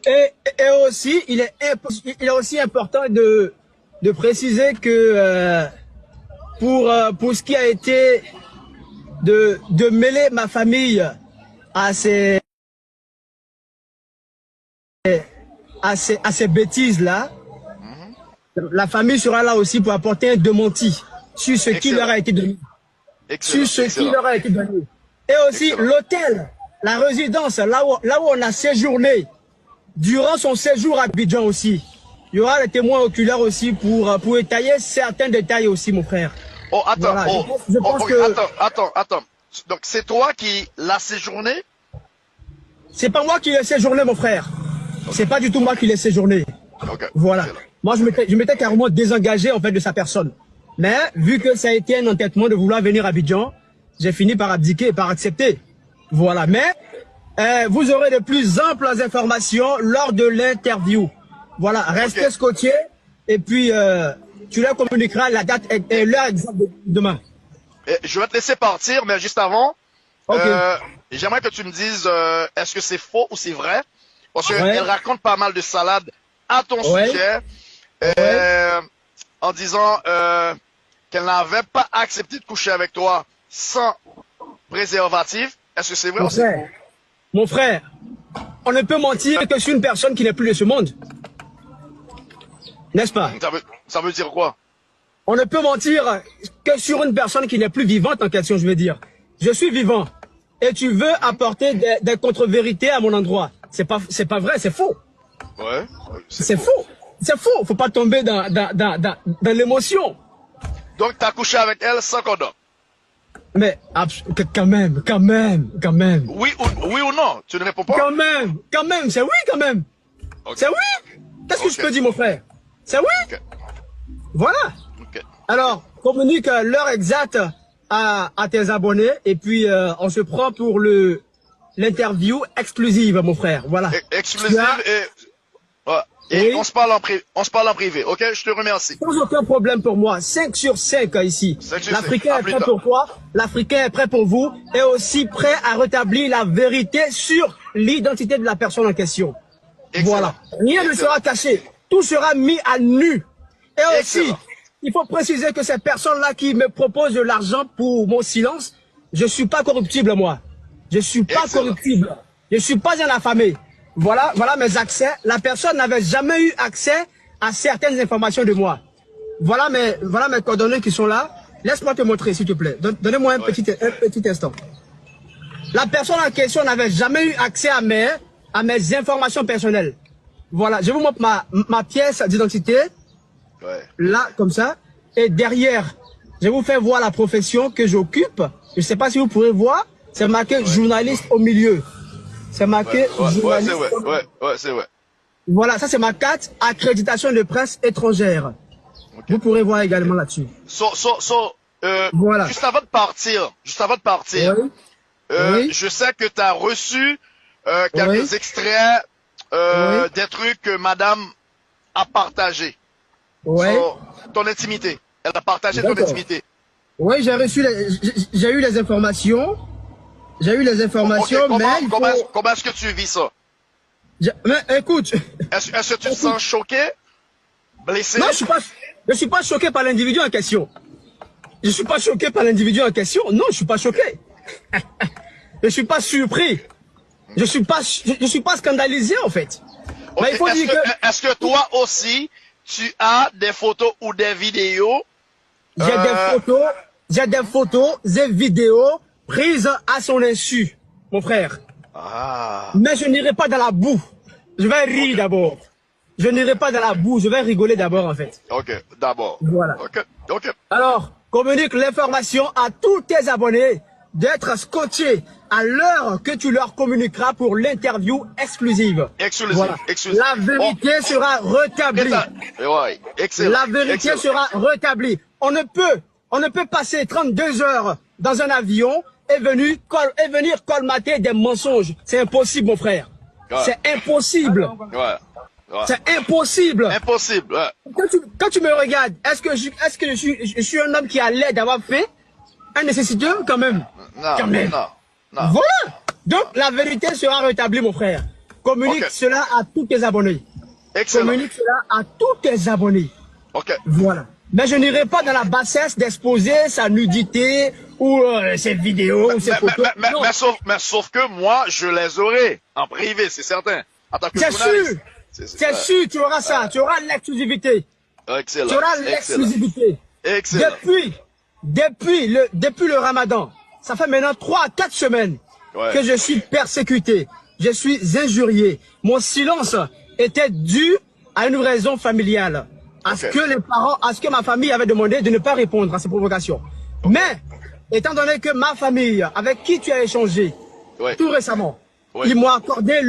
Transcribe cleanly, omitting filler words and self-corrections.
Et aussi, il est aussi important de préciser que pour ce qui a été de mêler ma famille à ces bêtises-là, la famille sera là aussi pour apporter un démenti sur ce qui leur a été donné. Sur ce qui leur a été donné. Et aussi l'hôtel, la résidence, là où on a séjourné, durant son séjour à Abidjan aussi. Il y aura des témoins oculaires aussi pour étayer certains détails aussi, mon frère. Oh, attends, voilà, je pense que... Attends. Donc, c'est toi qui l'as séjourné? C'est pas moi qui l'ai séjourné, mon frère. Okay. C'est pas du tout moi qui l'ai séjourné. Okay. Voilà. Moi, je m'étais carrément désengagé, en fait, de sa personne. Mais, vu que ça a été un entêtement de vouloir venir à Abidjan, j'ai fini par abdiquer et par accepter. Voilà. Mais, vous aurez de plus amples informations lors de l'interview. Voilà. Restez scotchés. Et puis, tu leur communiqueras la date et l'heure exacte de demain. Je vais te laisser partir, mais juste avant, j'aimerais que tu me dises, est-ce que c'est faux ou c'est vrai? Parce qu'elle raconte pas mal de salades à ton sujet, en disant qu'elle n'avait pas accepté de coucher avec toi sans préservatif. Est-ce que c'est vrai ou c'est faux? Mon frère, on ne peut mentir que sur une personne qui n'est plus de ce monde. N'est-ce pas? Ça veut dire quoi? On ne peut mentir que sur une personne qui n'est plus vivante en question, je veux dire. Je suis vivant. Et tu veux apporter des contre-vérités à mon endroit. C'est pas vrai, c'est faux. Ouais. C'est faux. C'est faux. Faut pas tomber dans l'émotion. Donc, tu as couché avec elle sans condom? Mais, quand même. Oui ou non? Tu ne réponds pas? Quand même. C'est oui, quand même. Okay. C'est oui. Qu'est-ce que je peux dire, mon frère? C'est oui. Okay. Voilà. Okay. Alors, communique l'heure exacte à tes abonnés et puis on se prend pour l'interview exclusive, mon frère. Voilà. Exclusive et on se parle en privé. Ok, je te remercie. Sans aucun problème pour moi. 5 sur 5 ici. L'Africain est prêt pour toi. L'Africain est prêt pour vous et aussi prêt à rétablir la vérité sur l'identité de la personne en question. Excellent. Voilà. Rien ne sera caché. Tout sera mis à nu. Et aussi, il faut préciser que ces personnes-là qui me proposent de l'argent pour mon silence, je suis pas corruptible, moi. Je suis pas corruptible. Je suis pas un affamé. Voilà mes accès. La personne n'avait jamais eu accès à certaines informations de moi. Voilà mes coordonnées qui sont là. Laisse-moi te montrer, s'il te plaît. Donnez-moi un petit instant. La personne en question n'avait jamais eu accès à mes informations personnelles. Voilà, je vous montre ma pièce d'identité. Là, comme ça. Et derrière, je vous fais voir la profession que j'occupe. Je ne sais pas si vous pourrez voir. C'est marqué journaliste au milieu. C'est marqué journaliste. C'est vrai. Voilà, ça c'est ma carte accréditation de presse étrangère. Vous pourrez voir également là-dessus. Voilà. Juste avant de partir, je sais que tu as reçu quelques extraits des trucs que madame a partagés. Ton intimité. Elle a partagé ton intimité. Oui, j'ai eu les informations. J'ai eu les informations, mais... Comment est-ce que tu vis ça? Mais écoute... Est-ce que tu te sens choqué? Blessé? Non, je suis pas choqué par l'individu en question. Je suis pas choqué par l'individu en question. Non, je suis pas choqué. Je suis pas surpris. Je suis pas scandalisé, en fait. Okay. Mais il faut dire que... Est-ce que toi aussi, tu as des photos ou des vidéos? J'ai des photos et vidéos prises à son insu, mon frère. Mais je n'irai pas dans la boue. Je vais rire d'abord. Je n'irai pas dans la boue, je vais rigoler d'abord, en fait. Ok, d'abord. Voilà. Ok. Alors, communique l'information à tous tes abonnés d'être scotchés à l'heure que tu leur communiqueras pour l'interview exclusive. Voilà. La vérité sera rétablie. La vérité sera rétablie. On ne peut passer 32 heures dans un avion et venir colmater des mensonges. C'est impossible, mon frère. C'est impossible. C'est impossible. Quand tu me regardes, est-ce que je suis un homme qui a l'air d'avoir fait un nécessiteux quand même? Non. Voilà. Donc la vérité sera rétablie, mon frère. Communique cela à tous tes abonnés. Excellent. Communique cela à tous tes abonnés. Ok. Voilà. Mais je n'irai pas dans la bassesse d'exposer sa nudité ou ses vidéos ou ses photos. Mais sauf que moi, je les aurai en privé, c'est certain. C'est sûr. C'est sûr, tu auras ça. Tu auras l'exclusivité. Excellent. Tu auras l'exclusivité. Excellent. Depuis le Ramadan, ça fait maintenant 3 à 4 semaines que je suis persécuté. Je suis injurié. Mon silence était dû à une raison familiale. À ce que ma famille avait demandé de ne pas répondre à ces provocations. Mais, étant donné que ma famille, avec qui tu as échangé tout récemment, ils m'ont accordé